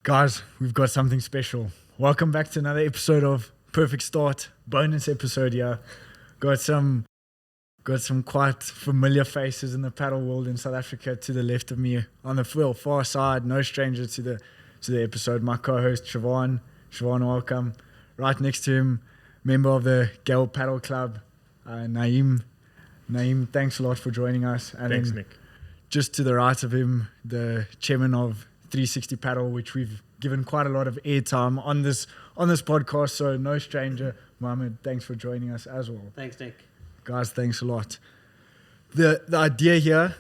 Guys, we've got something special. Welcome back to another episode of Perfect Start, bonus episode here. Got some quite familiar faces in the paddle world in South Africa to the left of me. On the far side, no stranger to the episode, my co-host Chevaan. Chevaan, welcome. Right next to him, member of the Gayle Paddle Club, Naeem. Naeem, thanks a lot for joining us. And thanks, then Nick. Just to the right of him, the chairman of 360 Paddle, which we've given quite a lot of airtime on this podcast, so no stranger. Mohammed, thanks for joining us as well. Thanks, Nick. Guys, thanks a lot. The idea here,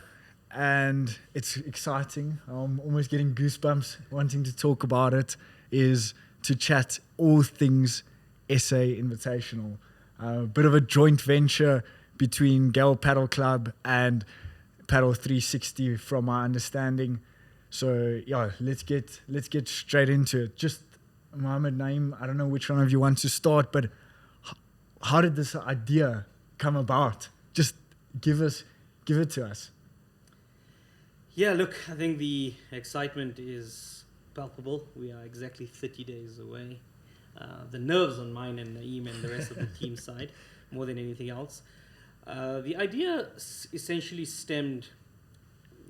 and it's exciting, I'm almost getting goosebumps wanting to talk about it, is to chat all things SA Invitational. A bit of a joint venture between Gayle Paddle Club and Paddle 360 from my understanding. So yeah, let's get straight into it. Just Mohammed, Naeem, I don't know which one of you wants to start, but how did this idea come about? Just give it to us. Yeah, look, I think the excitement is palpable. We are exactly 30 days away. The nerves on mine and Naeem and the rest of the team side, more than anything else. The idea essentially stemmed,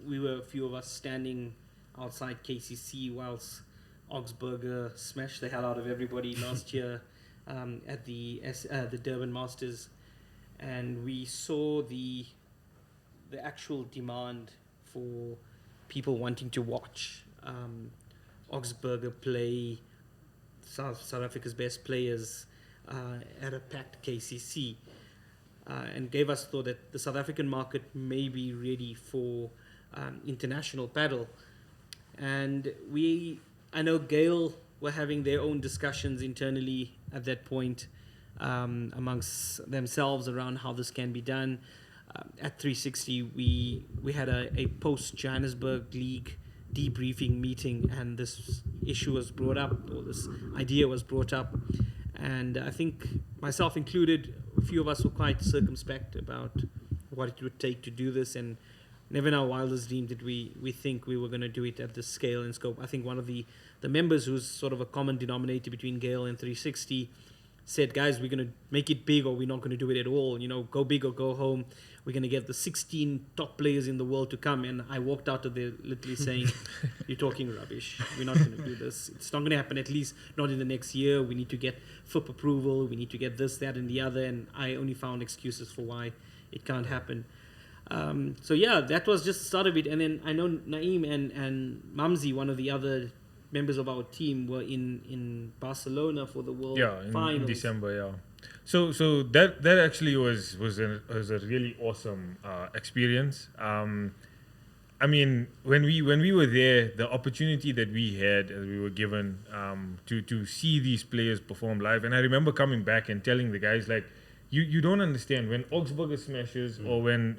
we were a few of us standing outside KCC whilst Augsburger smashed the hell out of everybody last year at the Durban Masters, and we saw the actual demand for people wanting to watch Augsburger play South Africa's best players at a packed KCC, and gave us thought that the South African market may be ready for international paddle. And I know Gayle were having their own discussions internally at that point amongst themselves around how this can be done. At 360, we had a post-Johannesburg League debriefing meeting, and this issue was brought up, or this idea was brought up. And I think myself included, a few of us were quite circumspect about what it would take to do this, and never in our wildest dream did we think we were going to do it at this scale and scope. I think one of the members, who's sort of a common denominator between Gayle and 360, said, guys, we're going to make it big or we're not going to do it at all. You know, go big or go home. We're going to get the 16 top players in the world to come. And I walked out of there literally saying, you're talking rubbish. We're not going to do this. It's not going to happen, at least not in the next year. We need to get FIP approval. We need to get this, that, and the other. And I only found excuses for why it can't happen. So yeah, that was just the start of it. And then I know Naeem and Mamzi, one of the other members of our team, were in Barcelona for the World Finals. In December, yeah. So that actually was a really awesome experience. I mean, when we were there, the opportunity that we had, we were given to see these players perform live, and I remember coming back and telling the guys, like, You don't understand, when Augsburger smashes, or when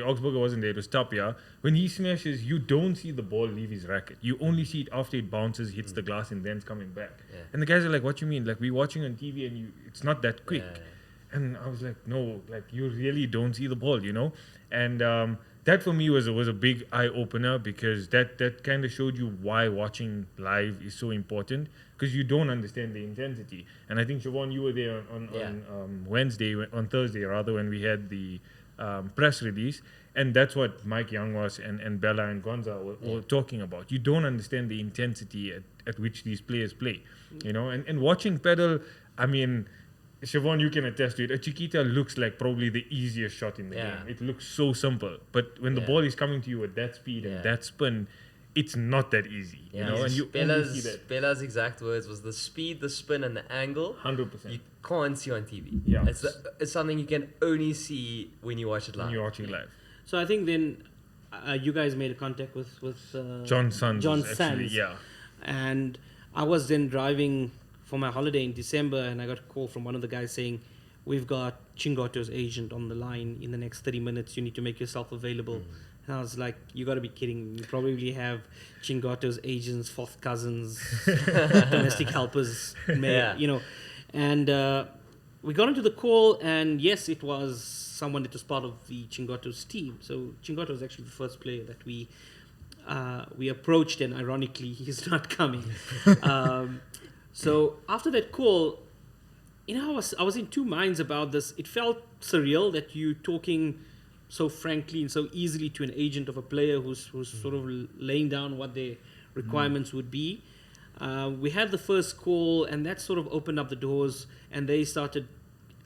Augsburger wasn't there, it was Tapia. When he smashes, you don't see the ball leave his racket. You only see it after it bounces, hits the glass, and then's coming back. Yeah. And the guys are like, what you mean? Like, we're watching on TV and it's not that quick. Yeah. And I was like, no, like, you really don't see the ball, you know? And that for me was a big eye-opener, because that kind of showed you why watching live is so important, because you don't understand the intensity. And I think, Chevaan, you were there on Thursday, when we had the press release, and that's what Mike Young was and Bella and Gonza were talking about. You don't understand the intensity at which these players play, you know. And watching paddle, I mean, Chevaan, you can attest to it. A Chiquita looks like probably the easiest shot in the game. It looks so simple. But when the ball is coming to you at that speed and that spin, it's not that easy, you know. And you only see that. Bella's exact words was the speed, the spin, and the angle. 100%. You can't see on TV. Yeah. It's something you can only see when you watch it live. When you're watching live. So I think then you guys made a contact with John Sands. Yeah. And I was then driving for my holiday in December, and I got a call from one of the guys saying, we've got Chingotto's agent on the line in the next 30 minutes. You need to make yourself available. And I was like, you got to be kidding me. You probably have Chingotto's agents, fourth cousins, domestic helpers, you know. And we got into the call, and yes, it was someone that was part of the Chingotto's team. So Chingotto was actually the first player that we we approached, and ironically, he's not coming. So after that call, I was in two minds about this. It felt surreal that you talking so frankly and so easily to an agent of a player who's sort of laying down what their requirements would be. We had the first call, and that sort of opened up the doors, and they started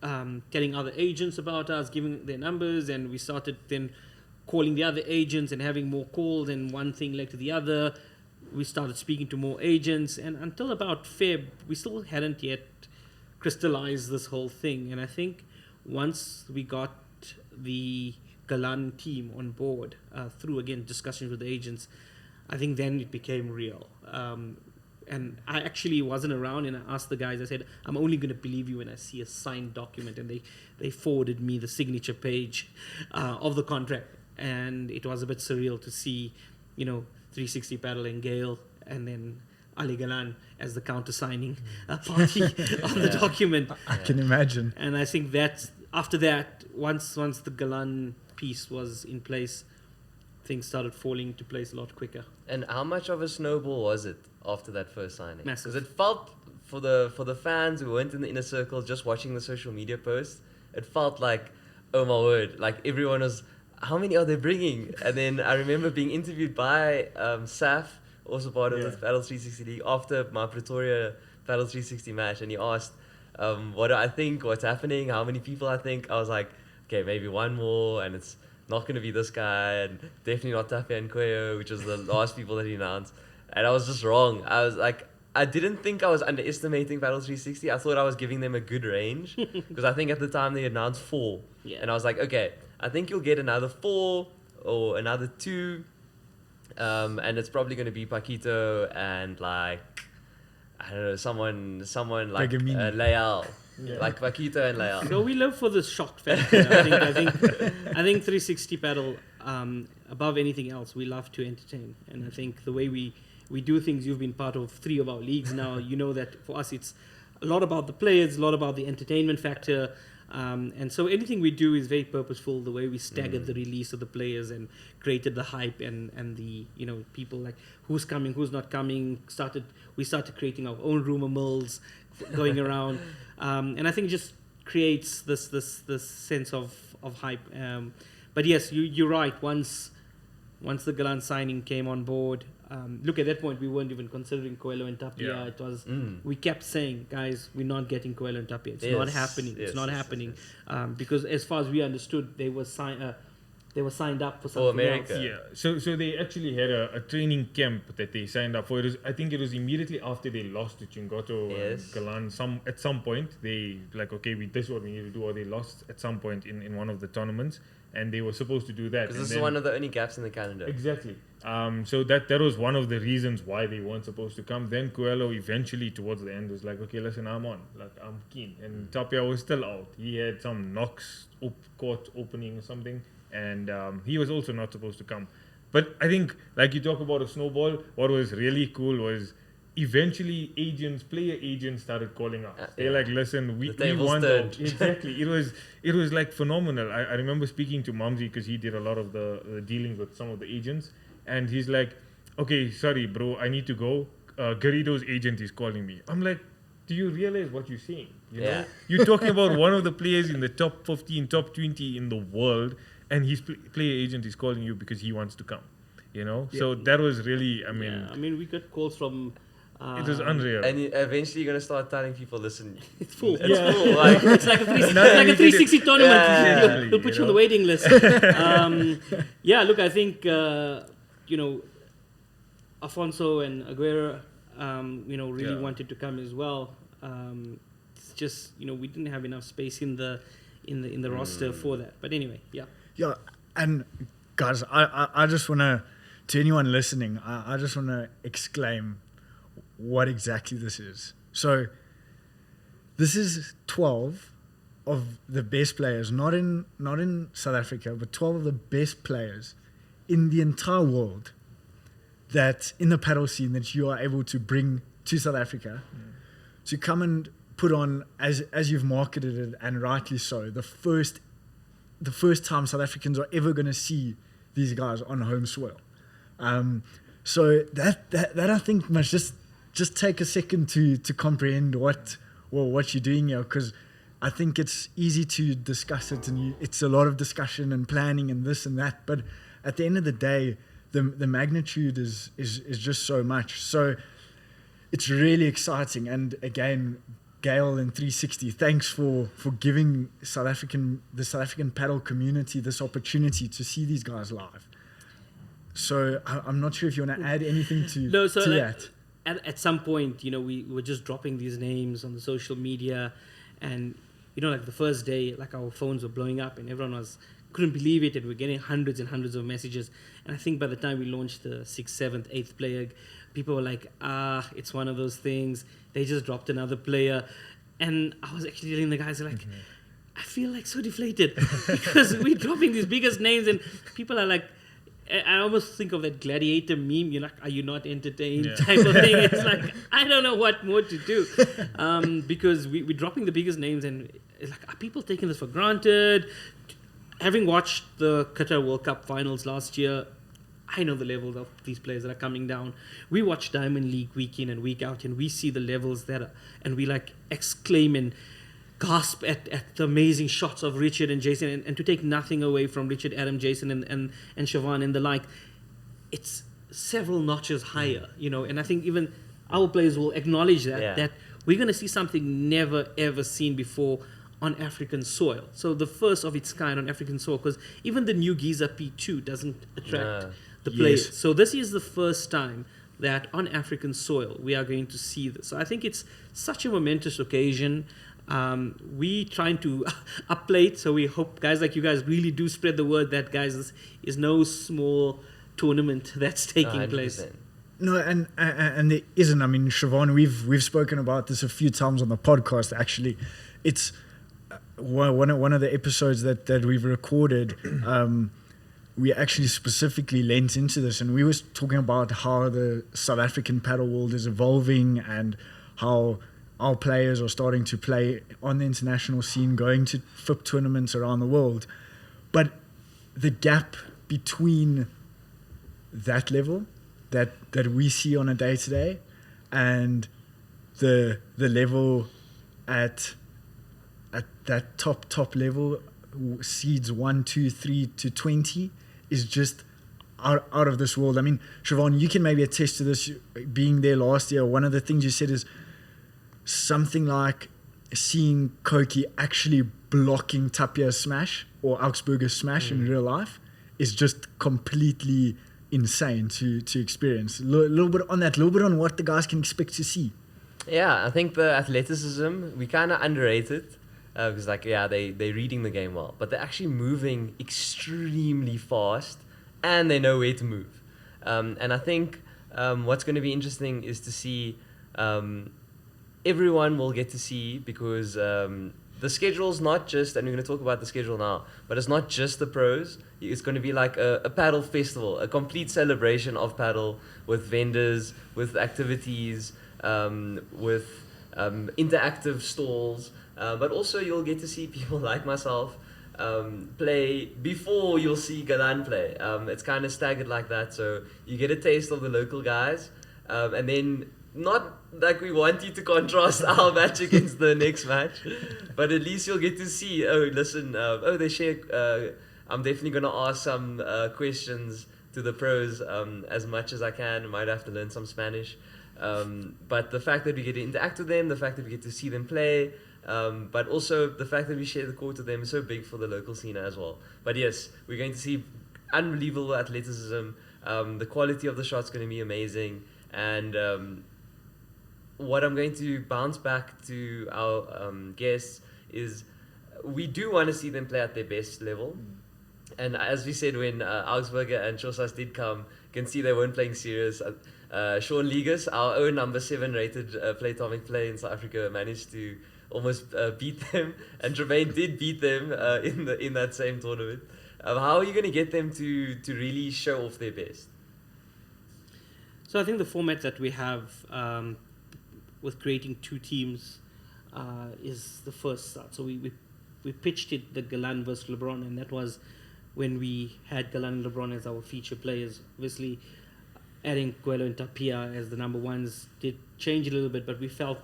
telling other agents about us, giving their numbers, and we started then calling the other agents and having more calls, and one thing led to the other. We started speaking to more agents, and until about Feb, we still hadn't yet crystallized this whole thing. And I think once we got the Galan team on board through, again, discussions with the agents, I think then it became real. And I actually wasn't around, and I asked the guys, I said, I'm only going to believe you when I see a signed document. And they forwarded me the signature page of the contract. And it was a bit surreal to see, 360 Padel and Gayle, and then Ali Galan as the counter-signing party on the document. I can imagine. And I think that after that, once the Galan piece was in place, things started falling into place a lot quicker. And how much of a snowball was it after that first signing? Massive. Because it felt, for the fans who weren't in the inner circle, just watching the social media posts, it felt like, oh my word, like everyone was, how many are they bringing? And then I remember being interviewed by Saf, also part of the Padel 360 League, after my Pretoria Padel 360 match, and he asked, what do I think, what's happening, how many people I think. I was like, okay, maybe one more, and it's not going to be this guy, and definitely not Tapia and Coello, which was the last people that he announced. And I was just wrong. I was like, I didn't think I was underestimating Padel 360. I thought I was giving them a good range, because I think at the time they announced 4. Yeah. And I was like, okay, I think you'll get another 4 or another 2. And it's probably going to be Paquito and like, I don't know, someone like Layal. Yeah. Like Paquito and Layal. So we live for the shock factor. I think 360 Padel, above anything else, we love to entertain. And I think the way we do things, you've been part of 3 of our leagues now, you know that for us it's a lot about the players, a lot about the entertainment factor. And so anything we do is very purposeful, the way we staggered the release of the players and created the hype and the, people like who's coming, who's not coming, we started creating our own rumor mills going around. And I think it just creates this sense of hype. But yes, you're right. Once the Galan signing came on board, look, at that point we weren't even considering Coello and Tapia. Yeah. It was we kept saying, guys, we're not getting Coello and Tapia. It's not happening. It's not happening. Because as far as we understood, they were signed up for something America. else. Yeah. So they actually had a training camp that they signed up for. I think it was immediately after they lost to Chingoto and Galan. At some point they like, okay, this is what we need to do. Or they lost at some point in one of the tournaments, and they were supposed to do that. Because this is one of the only gaps in the calendar. Exactly. So that was one of the reasons why they weren't supposed to come. Then Coello eventually towards the end was like, okay, listen, I'm on. Like, I'm keen. And Tapia was still out. He had some knocks court opening or something. And he was also not supposed to come. But I think, like you talk about a snowball, what was really cool was eventually player agents started calling us. They're like, listen, we want out. Exactly. It was like phenomenal. I remember speaking to Mamzi because he did a lot of the dealing with some of the agents. And he's like, okay, sorry, bro, I need to go. Garrido's agent is calling me. I'm like, do you realize what you're saying? You know? You're talking about one of the players in the top 15, top 20 in the world, and his player agent is calling you because he wants to come. So that was really, I mean, we got calls from. It was unreal. And eventually you're going to start telling people, listen, it's full. It's full. Like, it's like a 360 tournament. Yeah. They'll put you on the waiting list. Look, I think, Afonso and Aguero, really wanted to come as well. It's just, we didn't have enough space in the roster for that. But anyway, yeah. Yeah, and guys, I just want to anyone listening, I just want to exclaim what exactly this is. So this is 12 of the best players, not in South Africa, but 12 of the best players in the entire world that in the paddle scene that you are able to bring to South Africa to come and put on, as you've marketed it, and rightly so, the first time South Africans are ever going to see these guys on home soil. So that I think must just take a second to comprehend what you're doing here, because I think it's easy to discuss it, and it's a lot of discussion and planning and this and that, but at the end of the day, the magnitude is just so much. So it's really exciting. And again, Gayle and 360, thanks for giving the South African paddle community this opportunity to see these guys live. So I'm not sure if you want to add anything to that. At some point, we were just dropping these names on the social media, and like the first day, like our phones were blowing up and everyone couldn't believe it, and we're getting hundreds and hundreds of messages. And I think by the time we launched the 6th, 7th, 8th player, people were like, it's one of those things. They just dropped another player. And I was actually telling the guys, like, I feel like so deflated because we're dropping these biggest names and people are like, I almost think of that gladiator meme, you're like, are you not entertained type of thing. It's like, I don't know what more to do because we're dropping the biggest names, and it's like, are people taking this for granted? Having watched the Qatar World Cup finals last year, I know the levels of these players that are coming down. We watch Diamond League week in and week out, and we see the levels and we like exclaim and gasp at the amazing shots of Richard and Jason, and to take nothing away from Richard, Adam, Jason, and Chevaan and the like, it's several notches higher, and I think even our players will acknowledge that we're going to see something never ever seen before on African soil. So the first of its kind on African soil, because even the new Giza P2 doesn't attract the players. Yes. So this is the first time that on African soil we are going to see this. So I think it's such a momentous occasion. We trying to upplay it, so we hope guys like you guys really do spread the word that, guys, this is no small tournament that's taking place. No, and there isn't. I mean, Chevaan, we've spoken about this a few times on the podcast. Actually, it's one of the episodes that we've recorded. We actually specifically lent into this, and we was talking about how the South African paddle world is evolving and how our players are starting to play on the international scene, going to FIP tournaments around the world. But the gap between that level that we see on a day-to-day and the level at that top level, seeds 1, 2, 3 to 20, is just out of this world. I mean, Chevaan, you can maybe attest to this, being there last year. One of the things you said is something like seeing Koki actually blocking Tapia's smash or Augsburger's smash in real life is just completely insane to experience. A little bit on what the guys can expect to see. Yeah, I think the athleticism, we kind of underrate it. Because they're reading the game well, but they're actually moving extremely fast, and they know where to move. And I think what's going to be interesting is to see, everyone will get to see, because the schedule's not just, and we're going to talk about the schedule now, but it's not just the pros. It's going to be like a paddle festival, a complete celebration of paddle, with vendors, with activities, with interactive stalls. But also you'll get to see people like myself play before you'll see Galan play. It's kind of staggered like that, so you get a taste of the local guys, and then not like we want you to contrast our match against the next match, but at least you'll get to see, they share, I'm definitely going to ask some questions to the pros as much as I can. I might have to learn some Spanish, but the fact that we get to interact with them, the fact that we get to see them play, but also the fact that we share the court with them is so big for the local scene as well. But yes, we're going to see unbelievable athleticism. The quality of the shot's going to be amazing. And what I'm going to bounce back to our guests is we do want to see them play at their best level. And as we said, when Augsburger and Chosas did come, you can see they weren't playing serious. Sean Ligas, our own number 7 rated Playtomic player in South Africa, managed to almost beat them, and Tremaine did beat them in that same tournament. How are you going to get them to really show off their best? So I think the format that we have with creating 2 teams is the first start. So we pitched it, the Galan versus LeBron, and that was when we had Galan and LeBron as our feature players. Obviously, adding Coello and Tapia as the number ones did change a little bit, but we felt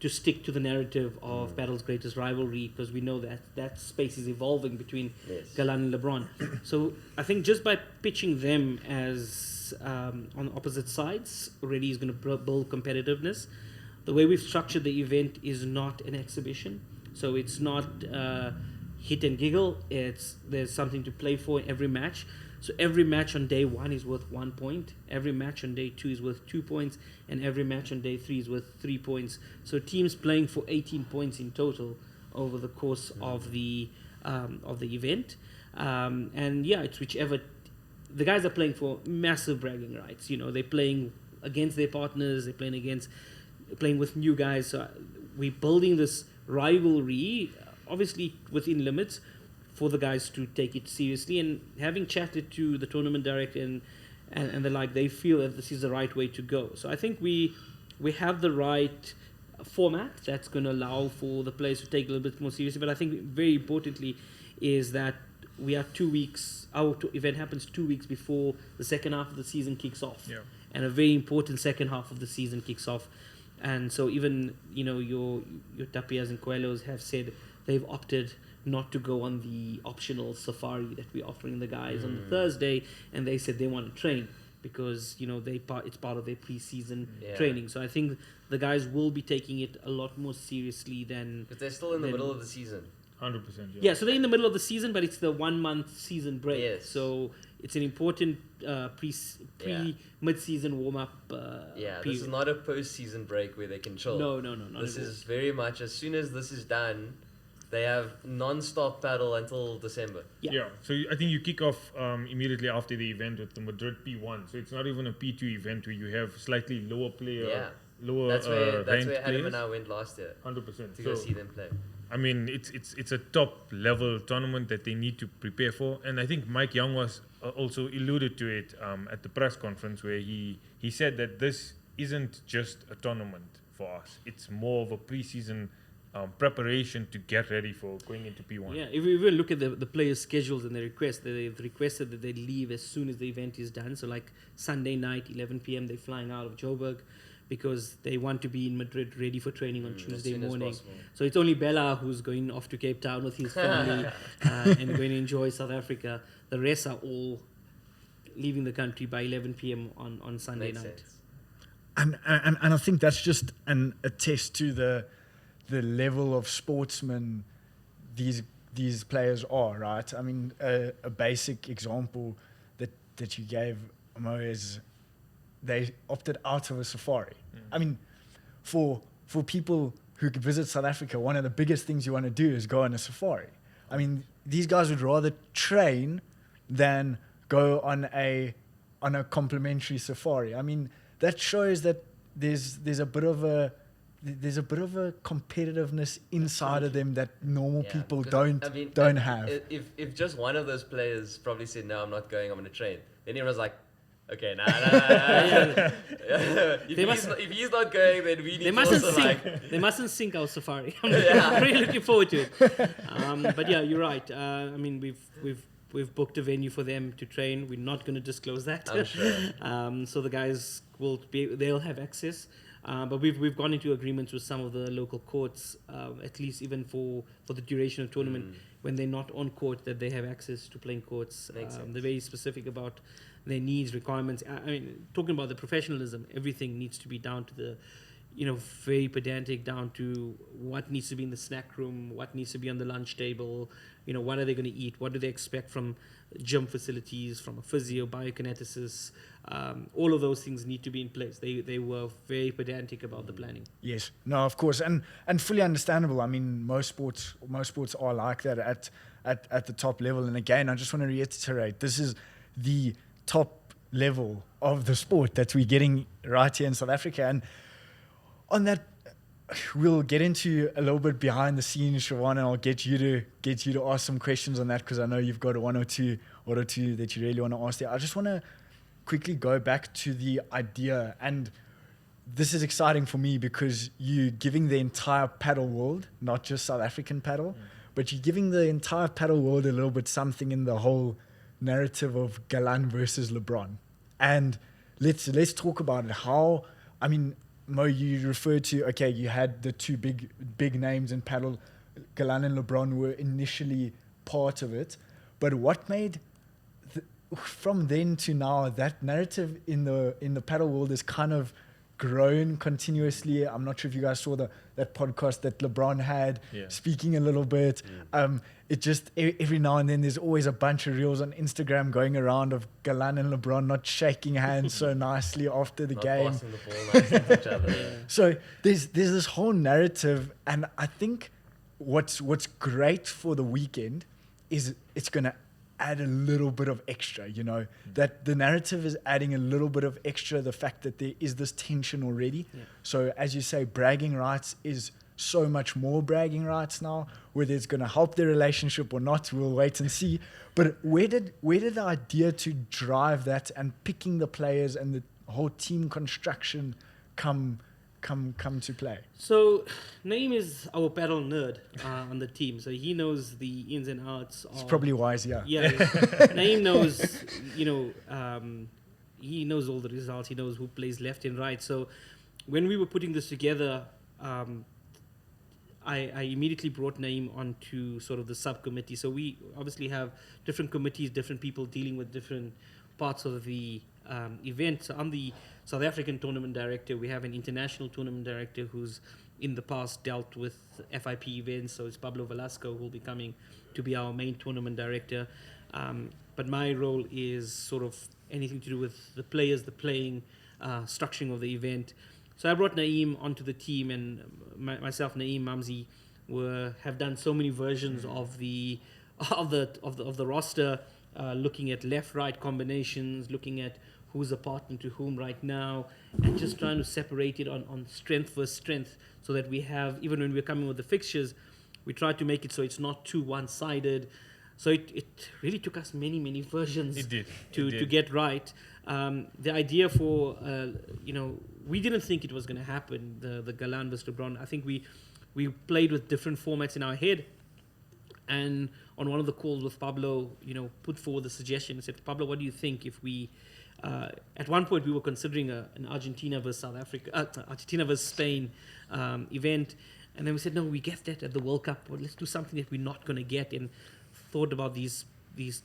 to stick to the narrative of Padel's greatest rivalry, because we know that that space is evolving between Galan and LeBron. So I think just by pitching them as on opposite sides already is going to build competitiveness. The way we've structured the event is not an exhibition, so it's not hit and giggle. There's something to play for in every match. So every match on day 1 is worth 1 point. Every match on day 2 is worth 2 points, and every match on day 3 is worth 3 points. So teams playing for 18 points in total over the course of the event. And yeah, it's whichever. The guys are playing for massive bragging rights. You know, they're playing against their partners. They're playing with new guys. So we're building this rivalry, obviously within limits, for the guys to take it seriously. And having chatted to the tournament director and the like, they feel that this is the right way to go. So I think we have the right format that's going to allow for the players to take it a little bit more seriously. But I think very importantly is that we are 2 weeks, our event happens 2 weeks before the second half of the season kicks off. Yeah. And a very important second half of the season kicks off. And so even, you know, your Tapias and Coellos have said they've opted not to go on the optional safari that we're offering the guys on the Thursday, and they said they want to train because, you know, it's part of their pre-season training. So I think the guys will be taking it a lot more seriously than... Because they're still in the middle of the season. 100%. Yeah, so they're in the middle of the season, but it's the 1 month season break. Yes. So it's an important mid-season warm-up period. This is not a post-season break where they can chill. No, not This at all. is very much, as soon as this is done, they have non-stop paddle until December. Yeah. So I think you kick off immediately after the event with the Madrid P1. So it's not even a P2 event where you have slightly lower player, lower That's where ranked Adam players. and I went last year 100%. to go see them play. I mean, it's a top level tournament that they need to prepare for, and I think Mike Young was also alluded to it at the press conference where he said that this isn't just a tournament for us; it's more of a pre-season preparation to get ready for going into P1. Yeah, if we even look at the players' schedules and their requests, they've requested that they leave as soon as the event is done. So like Sunday night, 11 p.m., they're flying out of Joburg, because they want to be in Madrid ready for training on Tuesday morning. So it's only Bella who's going off to Cape Town with his family and going to enjoy South Africa. The rest are all leaving the country by 11 p.m. on Sunday Makes night. sense. And I think that's just a test to the level of sportsmen these players are, right? I mean, a basic example that you gave, Mo, is they opted out of a safari. I mean, for people who visit South Africa, one of the biggest things you want to do is go on a safari. I mean, these guys would rather train than go on a complimentary safari. I mean, that shows that there's a bit of a competitiveness inside of them that normal people don't have. If just one of those players probably said, "No, I'm not going. I'm going to train," then everyone's like, "Okay, nah." If he's not going, then we need to also like... They mustn't sink our safari. I'm really looking forward to it. But yeah, you're right. I mean, we've booked a venue for them to train. We're not going to disclose that. I'm sure. So the guys they'll have access. But we've gone into agreements with some of the local courts, at least even for the duration of the tournament, when they're not on court, that they have access to playing courts. They're very specific about their needs, requirements. I mean, talking about the professionalism, everything needs to be down to the, very pedantic, down to what needs to be in the snack room, what needs to be on the lunch table, what are they going to eat, what do they expect from gym facilities, from a physio, biokineticist. All of those things need to be in place. They were very pedantic about the planning. Yes, no, of course, and fully understandable. I mean, most sports are like that at the top level. And again, I just want to reiterate, this is the top level of the sport that we're getting right here in South Africa. And on that, we'll get into a little bit behind the scenes, Chevaan, and I'll get you to ask some questions on that, because I know you've got one or two that you really want to ask there. I just want to quickly go back to the idea, and this is exciting for me because you're giving the entire paddle world, not just South African paddle, but you're giving the entire paddle world a little bit something in the whole narrative of Galan versus LeBron. And let's talk about it. How, I mean, Mo, you referred to, okay, you had the two big names in paddle. Galan and LeBron were initially part of it, but what made from then to now that narrative in the paddle world is kind of grown continuously. I'm not sure if you guys saw that podcast that LeBron had, speaking a little bit. It just every now and then there's always a bunch of reels on Instagram going around of Galan and LeBron not shaking hands so nicely after the game. Passing the ball nicely to each other. So there's this whole narrative, and I think what's great for the weekend is it's gonna add a little bit of extra, that the narrative is adding a little bit of extra, the fact that there is this tension already. So as you say, bragging rights is so much more bragging rights now. Whether it's going to help their relationship or not, we'll wait and see. But where did the idea to drive that and picking the players and the whole team construction come to play? So Naeem is our paddle nerd on the team, so he knows the ins and outs. It's probably wise, yeah. Naeem knows, he knows all the results. He knows who plays left and right. So when we were putting this together, I immediately brought Naeem onto sort of the subcommittee. So we obviously have different committees, different people dealing with different parts of the event. So I'm the South African tournament director. We have an international tournament director who's in the past dealt with FIP events. So it's Pablo Velasco who will be coming to be our main tournament director. But my role is sort of anything to do with the players, the playing, structuring of the event. So I brought Naeem onto the team, and myself, Naeem, Mamzi, have done so many versions of the roster, looking at left-right combinations, looking at who's a partner to whom right now, and just trying to separate it on strength versus strength, so that we have, even when we're coming with the fixtures, we try to make it so it's not too one-sided. So it really took us many versions to get right. The idea for, we didn't think it was going to happen, the Galan versus LeBron. I think we played with different formats in our head. And on one of the calls with Pablo, put forward the suggestion and said, Pablo, what do you think if we, at one point we were considering an Argentina versus South Africa, Argentina versus Spain event. And then we said, no, we get that at the World Cup. Well, let's do something that we're not going to get. And thought about these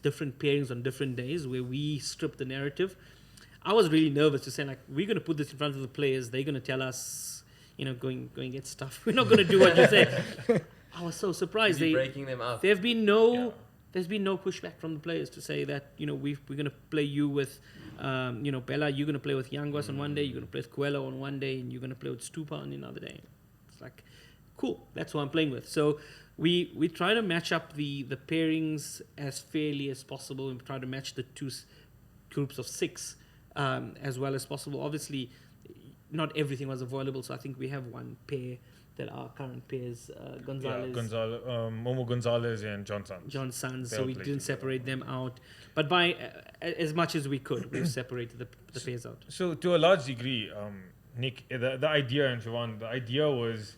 different pairings on different days where we strip the narrative. I was really nervous to say, like, we're going to put this in front of the players. They're going to tell us, go and get stuff. We're not going to do what you say. I was so surprised. Breaking them up. There's been no pushback from the players to say that, we're going to play you with, Bella, you're going to play with Yanguas on one day, you're going to play with Coello on one day, and you're going to play with Stupa on another day. It's like, cool, that's who I'm playing with. So we try to match up the pairings as fairly as possible, and try to match the two groups of 6 as well as possible. Obviously, not everything was available, so I think we have one pair that are current pairs, Gonzalez. Momo Gonzalez and John Sands. So we didn't separate them out. But by as much as we could, we've separated the pairs out. So to a large degree, Nick, the idea, and Chevaan, the idea was,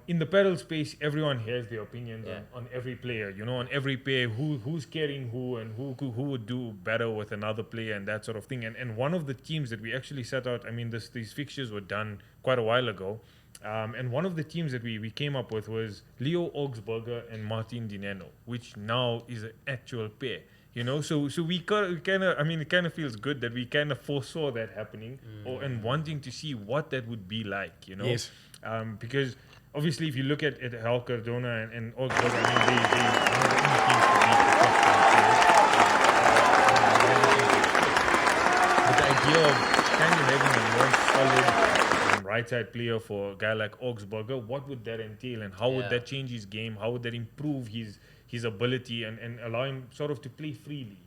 in the paddle space, everyone has their opinions on every player, on every pair, who's carrying who, and who would do better with another player, and that sort of thing. And one of the teams that we actually set out, these fixtures were done quite a while ago, and one of the teams that we came up with was Leo Augsburger and Martin Dineno, which now is an actual pair. So we kind of, it kind of feels good that we kind of foresaw that happening, and wanting to see what that would be like, Yes. Because obviously, if you look at Hal Cardona and Augsburg, they are one of the only teams to beat the top 10 players. But the idea of kind of having a more solid right-side player for a guy like Augsburger, what would that entail, and how would that change his game? How would that improve his ability and allow him sort of to play freely,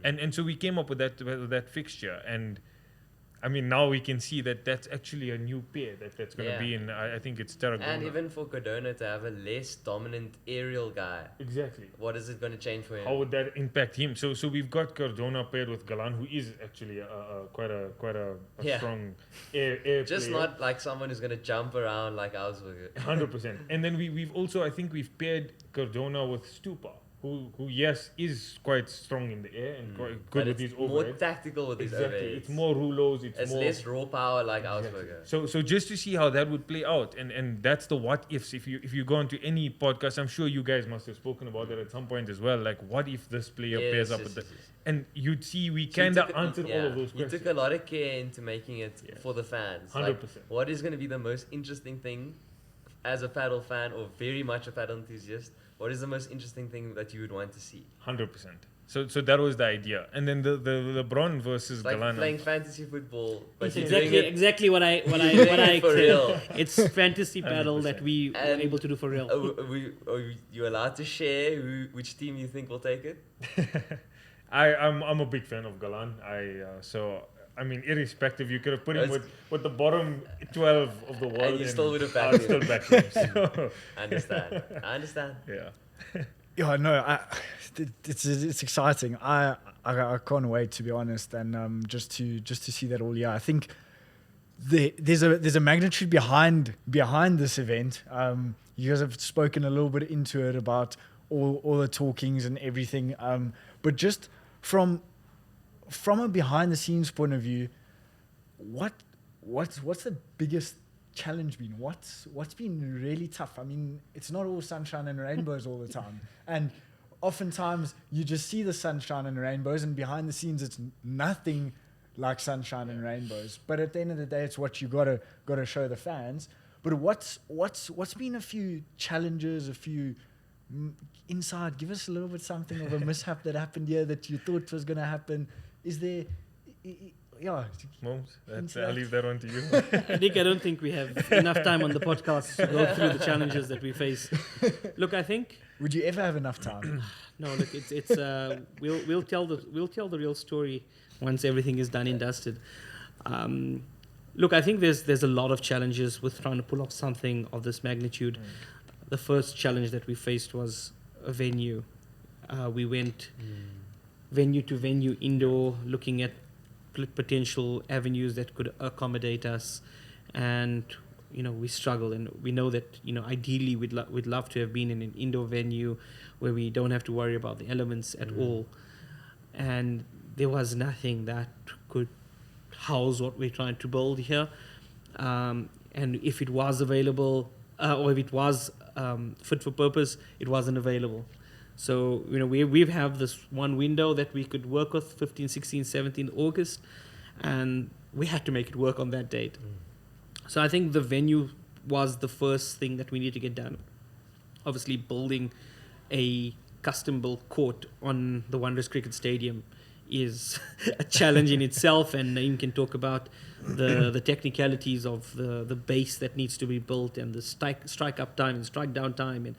And so we came up with that fixture, and now we can see that that's actually a new pair that's going to be in. I think it's Tarragona. And even for Cardona to have a less dominant aerial guy. Exactly. What is it going to change for him? How would that impact him? So we've got Cardona paired with Galan, who is actually quite a strong air just player. Not like someone who's going to jump around like Augsburger. 100%. And then we've also, I think we've paired Cardona with Stupa, who yes is quite strong in the air and quite good But with it's his more overhead. tactical with his Exactly, overheads. it's more rulos. It's more less raw power like Exactly. Augsburger. So just to see how that would play out, and that's the what ifs. If you go into any podcast, I'm sure you guys must have spoken about that at some point as well. Like, what if this player pairs up with the, and you'd see we So you kind of took answered all of those You questions. took a lot of care into making it Yes. for the fans. 100%. Like, what is going to be the most interesting thing as a paddle fan or very much a paddle enthusiast? What is the most interesting thing that you would want to see? 100%. So that was the idea, and then the LeBron versus It's like Galan. playing fantasy football, but It's you're exactly doing it exactly what I doing it for real. It's fantasy paddle that 100%. we were And- able to do for real. Are you allowed to share which team you think will take it? I'm a big fan of Galan. I mean, irrespective, you could have put him with the bottom 12 of the world, And you still would have backed I'd him. still back him. So, I understand. yeah. Yeah, no, it's exciting. I can't wait, to be honest, and just to see that all year. I think there's a magnitude behind this event. You guys have spoken a little bit into it about all the talkings and everything, but just from a behind the scenes point of view, what's the biggest challenge been? What's been really tough? I mean, it's not all sunshine and rainbows all the time, and oftentimes you just see the sunshine and rainbows, and behind the scenes it's nothing like sunshine and rainbows. But at the end of the day, it's what you gotta show the fans. But what's been a few challenges, a few inside? Give us a little bit something of a mishap that happened here that you thought was gonna happen. Is there? Yeah. Moms, Into I'll leave that one to you. Nick, I don't think we have enough time on the podcast to go through the challenges that we face. Look, I think Would you ever have enough time? no. Look, it's we'll tell the real story once everything is done and dusted. Look, I think there's a lot of challenges with trying to pull off something of this magnitude. The first challenge that we faced was a venue. We went venue to venue, indoor, looking at potential avenues that could accommodate us, and we struggle, and we know that ideally we'd love to have been in an indoor venue where we don't have to worry about the elements at all, and there was nothing that could house what we're trying to build here, and if it was available or if it was fit for purpose, it wasn't available. So, we have this one window that we could work with, 15, 16, 17 August, and we had to make it work on that date. So I think the venue was the first thing that we need to get done. Obviously, building a custom-built court on the Wanderers Cricket Stadium is a challenge in itself, and Naeem can talk about the technicalities of the base that needs to be built, and the strike up time and strike down time, and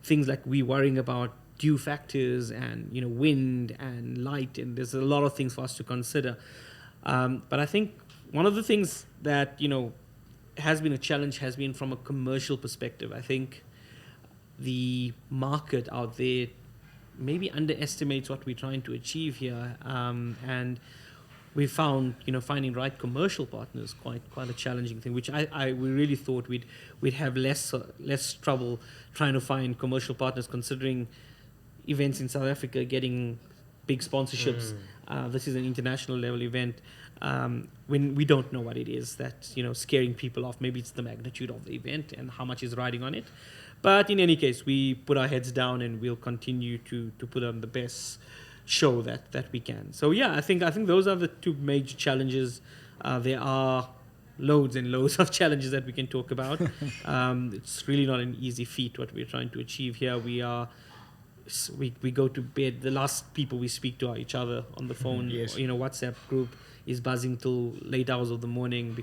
things like we worrying about dew factors and wind and light, and there's a lot of things for us to consider. But I think one of the things that has been a challenge has been from a commercial perspective. I think the market out there maybe underestimates what we're trying to achieve here, and we found finding right commercial partners quite a challenging thing, which we really thought we'd have less trouble trying to find commercial partners, considering events in South Africa getting big sponsorships. This is an international level event. When we don't know what it is that's scaring people off. Maybe it's the magnitude of the event and how much is riding on it. But in any case, we put our heads down and we'll continue to put on the best show that we can. So yeah, I think those are the two major challenges. There are loads and loads of challenges that we can talk about. It's really not an easy feat what we're trying to achieve here. We go to bed. The last people we speak to are each other on the phone. Yes. WhatsApp group is buzzing till late hours of the morning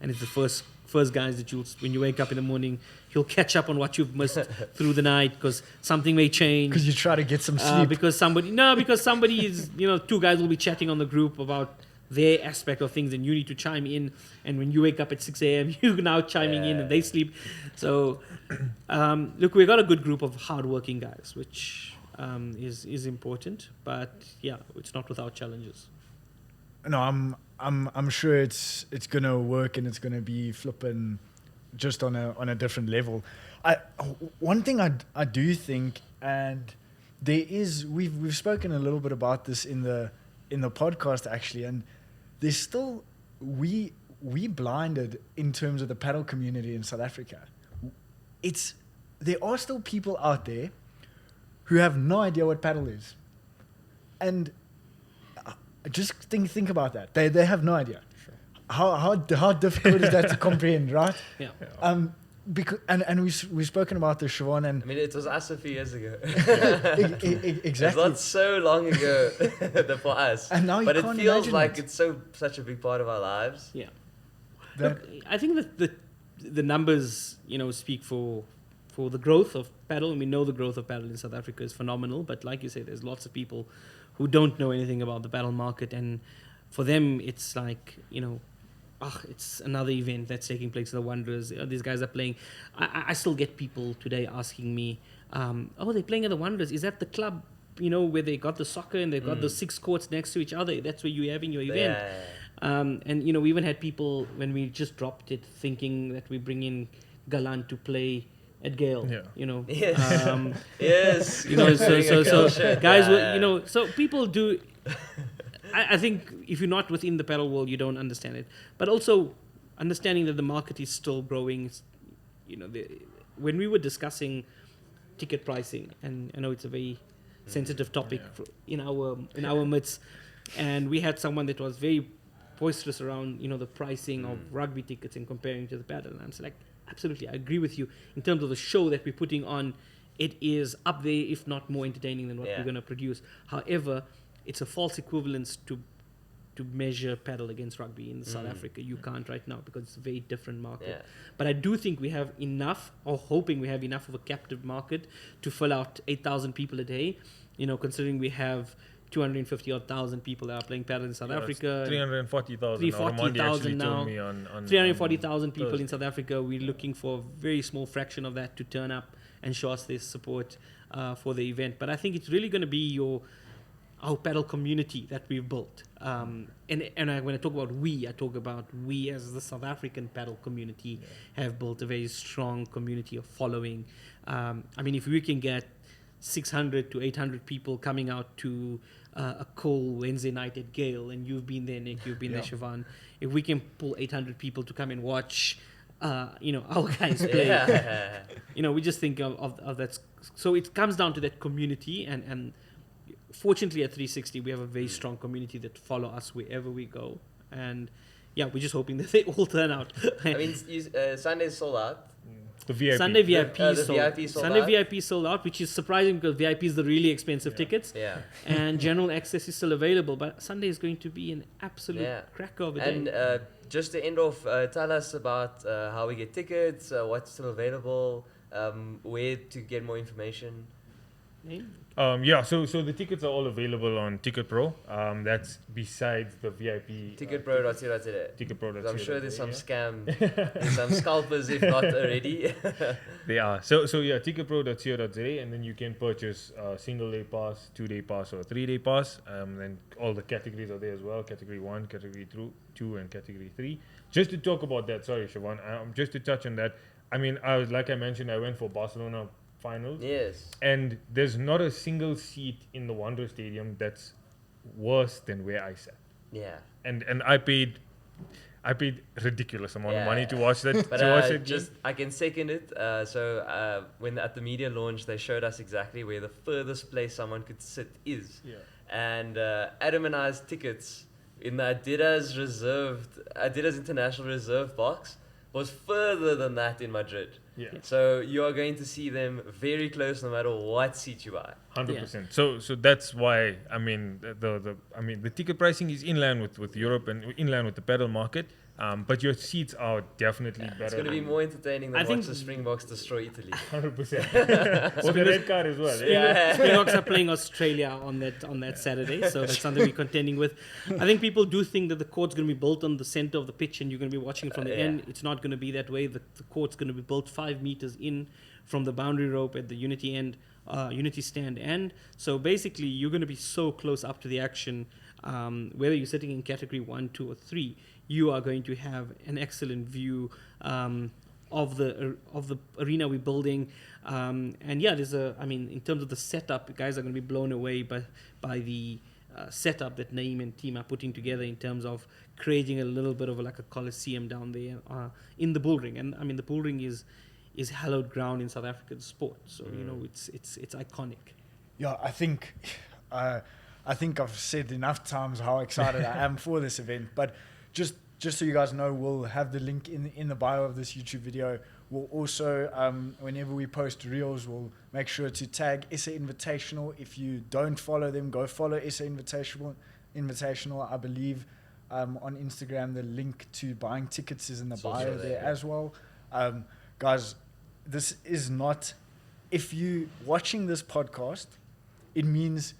and it's the first guys that when you wake up in the morning, you'll catch up on what you've missed through the night because something may change. Because you try to get some sleep. Because somebody is, two guys will be chatting on the group about their aspect of things and you need to chime in. And when you wake up at 6 a.m., you're now chiming in and they sleep. So, look, we've got a good group of hardworking guys, which is important. But yeah, it's not without challenges. No, I'm sure it's gonna work and it's gonna be flipping just on a different level. One thing I do think, and we've spoken a little bit about this in the podcast actually, and there's still we blinded in terms of the paddle community in South Africa. There are still people out there who have no idea what paddle is, and just think about that. They have no idea. Sure. How difficult is that to comprehend, right? Yeah. Because we've spoken about this, Chevaan, and I mean, it was us a few years ago. exactly. It's not so long ago for us. And now you but it can't feels imagine like it. it's such a big part of our lives. Yeah. That- Look, I think that the numbers, speak for the growth of paddle, and we know the growth of paddle in South Africa is phenomenal. But like you say, there's lots of people who don't know anything about the paddle market, and for them, it's like it's another event that's taking place in the Wanderers. These guys are playing. I still get people today asking me, they're playing at the Wanderers. Is that the club, where they got the soccer and they've got the 6 courts next to each other? That's where you're having your event. Yeah. And, we even had people, when we just dropped it, thinking that we bring in Galan to play at Gayle. Yeah. Yes. Yes. So guys will, so people do... I think if you're not within the paddle world, you don't understand it. But also understanding that the market is still growing. When we were discussing ticket pricing, and I know it's a very sensitive topic in our midst, and we had someone that was very boisterous around the pricing of rugby tickets and comparing to the paddle. And I'm like, absolutely, I agree with you in terms of the show that we're putting on. It is up there, if not more entertaining than what we're going to produce. However, it's a false equivalence to measure paddle against rugby in South Africa. You can't right now because it's a very different market. Yeah. But I do think we have enough, or hoping we have enough of a captive market to fill out 8,000 people a day. Considering we have 250,000 people that are playing paddle in South Africa. 340,000. 340,000 now. 340,000 people Thursday. in South Africa. We're looking for a very small fraction of that to turn up and show us their support for the event. But I think it's really going to be our paddle community that we've built. When I talk about I talk about we as the South African paddle community have built a very strong community of following. If we can get 600 to 800 people coming out to a cold Wednesday night at Gayle, and you've been there, Nick, you've been there, Chevaan. If we can pull 800 people to come and watch, our guys play, we just think of that. So it comes down to that community, and fortunately at 360 we have a very strong community that follow us wherever we go, and we're just hoping that they all turn out. I mean, Sunday's sold out. The VIP. Sunday VIP VIP sold Sunday out. VIP sold out, which is surprising because VIP is the really expensive tickets. Yeah. And general access is still available, but Sunday is going to be an absolute cracker of a day. And just to end off, tell us about how we get tickets, what's still available, where to get more information. Naeem? So the tickets are all available on Ticket Pro. That's besides the VIP. Ticketpro.co.za. Ticketpro.co.za. I'm sure there's some scam, there's some scalpers if not already. They are. So ticketpro.co.za, and then you can purchase a single day pass, 2-day pass, or a 3-day pass. And all the categories are there as well: Category 1, Category 2, and Category 3. Just to talk about that, sorry, Chevaan. Just to touch on that. I mean, I went for Barcelona finals. Yes. And there's not a single seat in the Wanderers Stadium that's worse than where I sat. Yeah. And I paid ridiculous amount of money to watch that. But to watch it. I can second it. When at the media launch, they showed us exactly where the furthest place someone could sit is. Yeah. And Adam and I's tickets in the Adidas International Reserve box was further than that in Madrid. Yeah. So you are going to see them very close no matter what seat you buy. 100%. So that's why the ticket pricing is in line with Europe and in line with the paddle market. But your seats are definitely better. It's going to be more entertaining than I think watch the Springboks destroy Italy. 100%. Or the red card as well. Springboks are playing Australia on that Saturday, so that's something we're contending with. I think people do think that the court's going to be built on the center of the pitch and you're going to be watching from the end. It's not going to be that way. The court's going to be built 5 meters in from the boundary rope at the Unity stand end. So basically, you're going to be so close up to the action, whether you're sitting in category 1, 2, or 3. You are going to have an excellent view of the arena we're building. And yeah, in terms of the setup, guys are going to be blown away by the setup that Naeem and team are putting together in terms of creating a little bit of like a coliseum down there in the bull ring. And I mean, the bull ring is hallowed ground in South African sport, so it's iconic. Yeah, I think I've said enough times how excited I am for this event, but just so you guys know, we'll have the link in the bio of this YouTube video. We'll also, whenever we post reels, we'll make sure to tag SA Invitational. If you don't follow them, go follow SA Invitational. I believe on Instagram, the link to buying tickets is in the bio there as well. Guys, this is not... If you watching this podcast, it means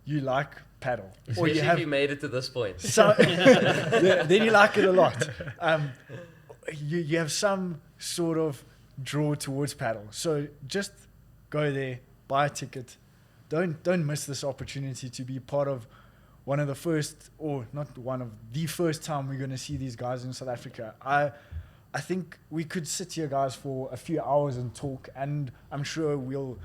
you like paddle. Especially if you made it to this point. So then you like it a lot. You have some sort of draw towards paddle. So just go there, buy a ticket. Don't miss this opportunity to be part of one of the first, or not one of the first time we're going to see these guys in South Africa. I think we could sit here, guys, for a few hours and talk, and I'm sure we'll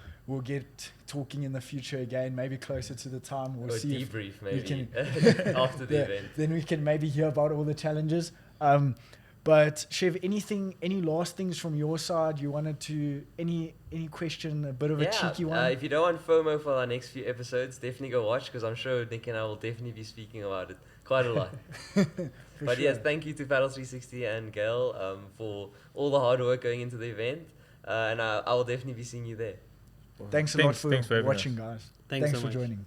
get talking in the future again, maybe closer to the time. We'll see debrief if maybe we can, after the event. Then we can maybe hear about all the challenges. But Chev, any last things from your side? You wanted to any question, a bit of a cheeky one? If you don't want FOMO for our next few episodes, definitely go watch, because I'm sure Nick and I will definitely be speaking about it quite a lot. But sure. yes, thank you to Padel 360 and Gayle for all the hard work going into the event, and I will definitely be seeing you there. Thanks a lot for having watching, us. guys. Thanks so for much. joining.